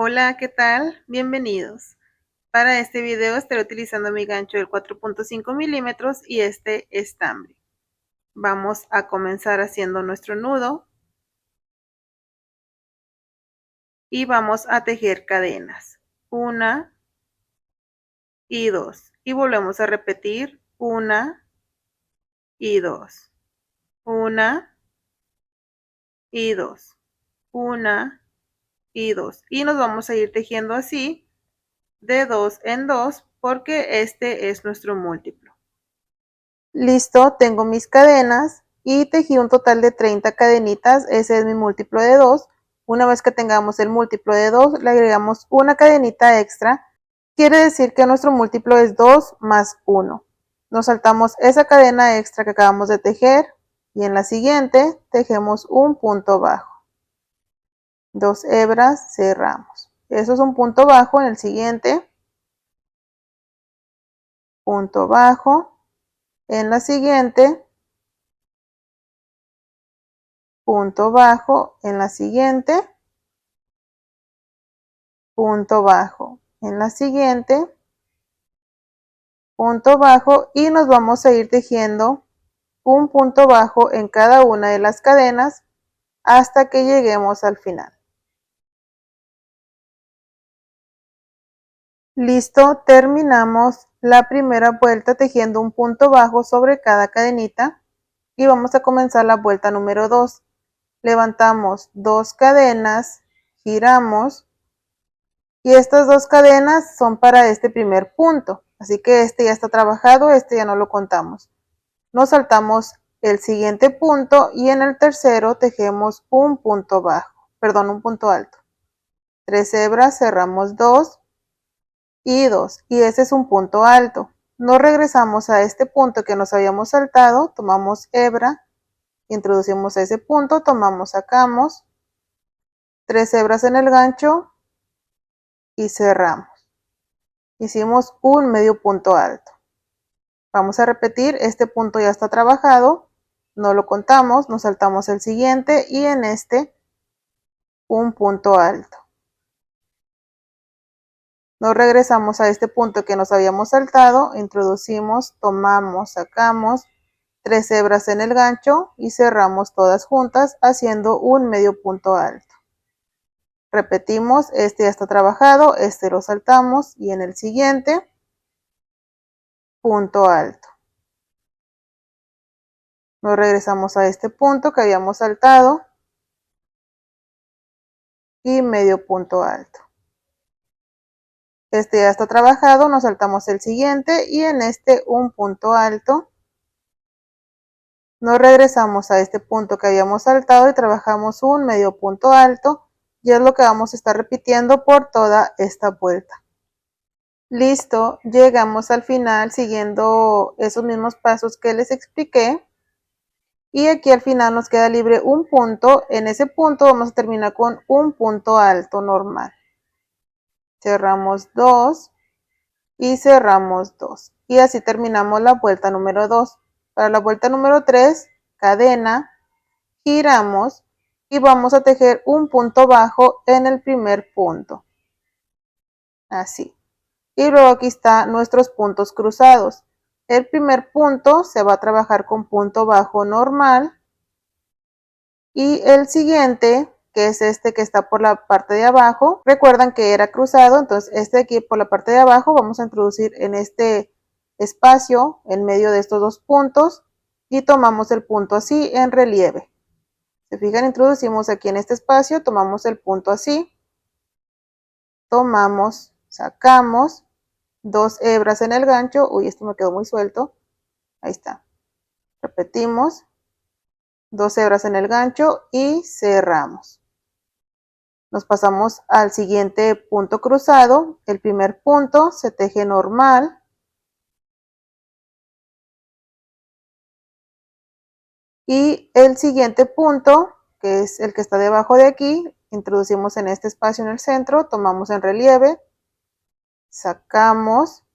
Hola, ¿qué tal? Bienvenidos. Para este video estaré utilizando mi gancho del 4.5 milímetros y este estambre. Vamos a comenzar haciendo nuestro nudo y vamos a tejer cadenas. 1 y 2. Y volvemos a repetir 1 y 2. 1 y 2. 1 y 2. Y nos vamos a ir tejiendo así de 2 en 2 porque este es nuestro múltiplo. Listo, tengo mis cadenas y tejí un total de 30 cadenitas, ese es mi múltiplo de 2. Una vez que tengamos el múltiplo de 2, le agregamos una cadenita extra, quiere decir que nuestro múltiplo es 2 más 1. Nos saltamos esa cadena extra que acabamos de tejer y en la siguiente tejemos un punto bajo. 2 hebras, cerramos. Eso es un punto bajo. En el siguiente, punto bajo. En la siguiente, punto bajo. En la siguiente, punto bajo. En la siguiente, punto bajo, y nos vamos a ir tejiendo un punto bajo en cada una de las cadenas hasta que lleguemos al final. Listo, terminamos la primera vuelta tejiendo un punto bajo sobre cada cadenita y vamos a comenzar la vuelta número 2. Levantamos 2 cadenas, giramos y estas 2 cadenas son para este primer punto, así que este ya está trabajado, este ya no lo contamos. Nos saltamos el siguiente punto y en el tercero tejemos un punto bajo, perdón, un punto alto. 3 hebras, cerramos 2 y 2 y ese es un punto alto. Nos regresamos a este punto que nos habíamos saltado, tomamos hebra, introducimos ese punto, tomamos, sacamos 3 hebras en el gancho y cerramos. Hicimos un medio punto alto. Vamos a repetir, este punto ya está trabajado, no lo contamos, nos saltamos el siguiente y en este un punto alto. Nos regresamos a este punto que nos habíamos saltado, introducimos, tomamos, sacamos 3 hebras en el gancho y cerramos todas juntas haciendo un medio punto alto. Repetimos, este ya está trabajado, este lo saltamos y en el siguiente punto alto. Nos regresamos a este punto que habíamos saltado y medio punto alto. Este ya está trabajado, nos saltamos el siguiente y en este un punto alto. Nos regresamos a este punto que habíamos saltado y trabajamos un medio punto alto y es lo que vamos a estar repitiendo por toda esta vuelta. Listo, llegamos al final siguiendo esos mismos pasos que les expliqué y aquí al final nos queda libre un punto. En ese punto vamos a terminar con un punto alto normal. Cerramos 2 y cerramos 2 y así terminamos la vuelta número 2. Para la vuelta número 3, cadena, giramos y vamos a tejer un punto bajo en el primer punto, así. Y luego aquí están nuestros puntos cruzados. El primer punto se va a trabajar con punto bajo normal y el siguiente, que es este que está por la parte de abajo, recuerdan que era cruzado, entonces este de aquí por la parte de abajo vamos a introducir en este espacio en medio de estos dos puntos y tomamos el punto así en relieve. Se fijan, introducimos aquí en este espacio, tomamos el punto así, tomamos, sacamos 2 hebras en el gancho, uy, esto me quedó muy suelto, ahí está, repetimos, 2 hebras en el gancho y cerramos. Nos pasamos al siguiente punto cruzado, el primer punto se teje normal, y el siguiente punto, que es el que está debajo de aquí, introducimos en este espacio en el centro, tomamos en relieve, sacamos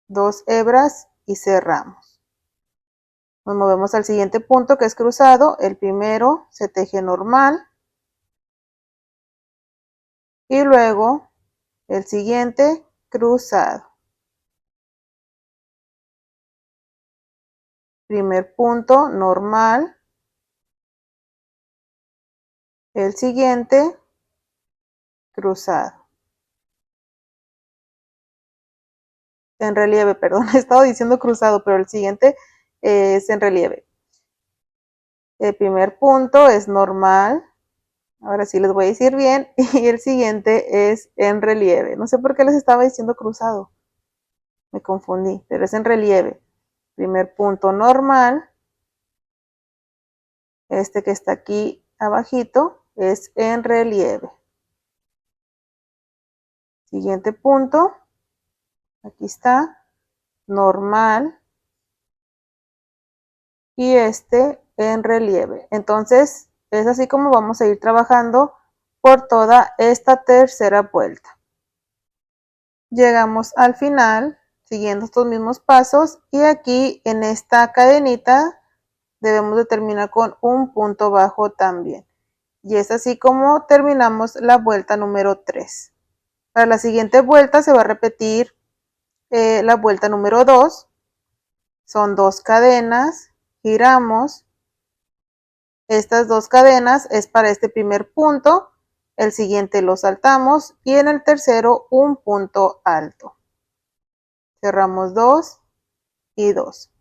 2 hebras y cerramos. Nos movemos al siguiente punto que es cruzado, el primero se teje normal, y luego el siguiente cruzado. Primer punto normal, el siguiente cruzado. En relieve, perdón, he estado diciendo cruzado, pero el siguiente es en relieve. El primer punto es normal, ahora sí les voy a decir bien, y el siguiente es en relieve. No sé por qué les estaba diciendo cruzado, me confundí, pero es en relieve. Primer punto normal, este que está aquí abajito es en relieve. Siguiente punto, aquí está, normal, y este en relieve. Entonces es así como vamos a ir trabajando por toda esta tercera vuelta. Llegamos al final siguiendo estos mismos pasos y aquí en esta cadenita debemos de terminar con un punto bajo también. Y es así como terminamos la vuelta número 3. Para la siguiente vuelta se va a repetir la vuelta número 2. Son 2 cadenas, giramos. Estas 2 cadenas es para este primer punto, el siguiente lo saltamos y en el tercero un punto alto. Cerramos 2 y 2.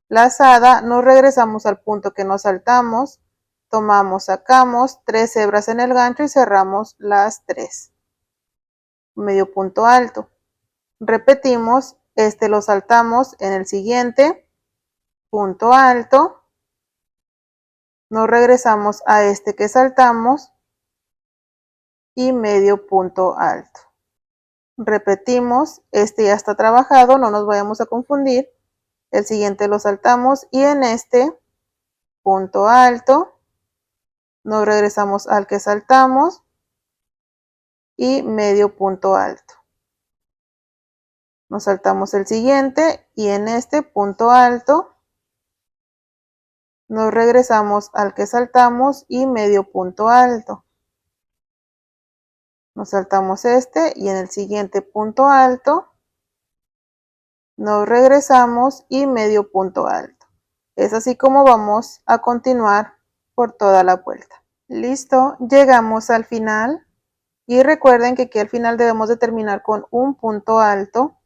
Lazada, nos regresamos al punto que nos saltamos, tomamos, sacamos 3 hebras en el gancho y cerramos las 3. Medio punto alto. Repetimos, este lo saltamos en el siguiente, punto alto. Nos regresamos a este que saltamos y medio punto alto. Repetimos, este ya está trabajado, no nos vayamos a confundir. El siguiente lo saltamos y en este punto alto nos regresamos al que saltamos y medio punto alto. Nos saltamos el siguiente y en este punto alto nos regresamos al que saltamos y medio punto alto. Nos saltamos este y en el siguiente punto alto nos regresamos y medio punto alto. Es así como vamos a continuar por toda la vuelta. Listo, llegamos al final y recuerden que aquí al final debemos de terminar con un punto alto,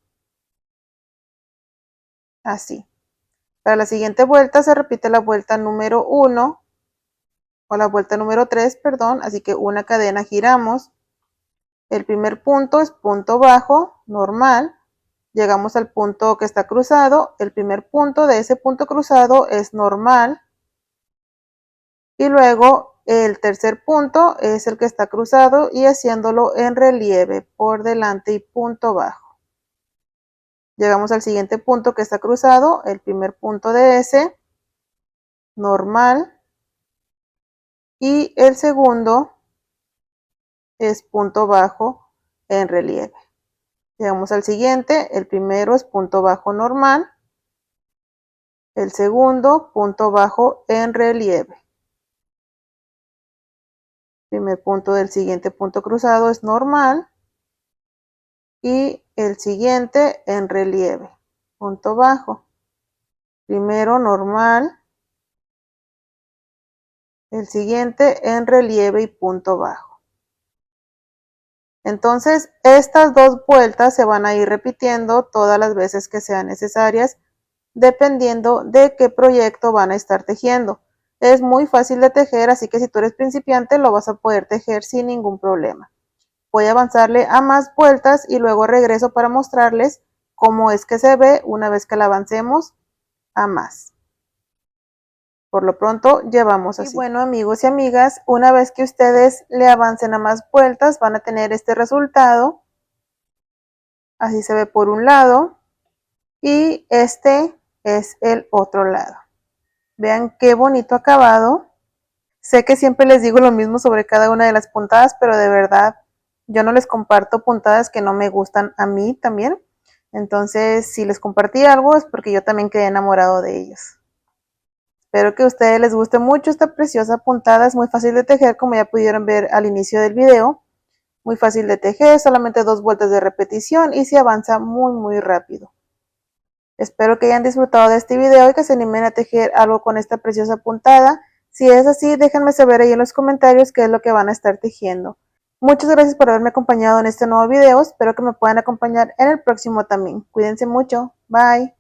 así. Para la siguiente vuelta se repite la vuelta número 1 o la vuelta número 3, perdón, así que una cadena giramos. El primer punto es punto bajo, normal. Llegamos al punto que está cruzado, el primer punto de ese punto cruzado es normal. Y luego el tercer punto es el que está cruzado y haciéndolo en relieve por delante y punto bajo. Llegamos al siguiente punto que está cruzado, el primer punto de ese, normal. Y el segundo es punto bajo en relieve. Llegamos al siguiente, el primero es punto bajo normal. El segundo, punto bajo en relieve. Primer punto del siguiente punto cruzado es normal y el siguiente en relieve, punto bajo. Primero normal, el siguiente en relieve y punto bajo. Entonces estas dos vueltas se van a ir repitiendo todas las veces que sean necesarias, dependiendo de qué proyecto van a estar tejiendo. Es muy fácil de tejer, así que si tú eres principiante lo vas a poder tejer sin ningún problema. Voy a avanzarle a más vueltas y luego regreso para mostrarles cómo es que se ve una vez que la avancemos a más. Por lo pronto llevamos así. Y bueno, amigos y amigas, una vez que ustedes le avancen a más vueltas van a tener este resultado. Así se ve por un lado y este es el otro lado. Vean qué bonito acabado. Sé que siempre les digo lo mismo sobre cada una de las puntadas, pero de verdad yo no les comparto puntadas que no me gustan a mí también. Entonces, si les compartí algo es porque yo también quedé enamorado de ellos. Espero que a ustedes les guste mucho esta preciosa puntada. Es muy fácil de tejer, como ya pudieron ver al inicio del video. Muy fácil de tejer, solamente 2 vueltas de repetición y se avanza muy rápido. Espero que hayan disfrutado de este video y que se animen a tejer algo con esta preciosa puntada. Si es así, déjenme saber ahí en los comentarios qué es lo que van a estar tejiendo. Muchas gracias por haberme acompañado en este nuevo video. Espero que me puedan acompañar en el próximo también. Cuídense mucho. Bye.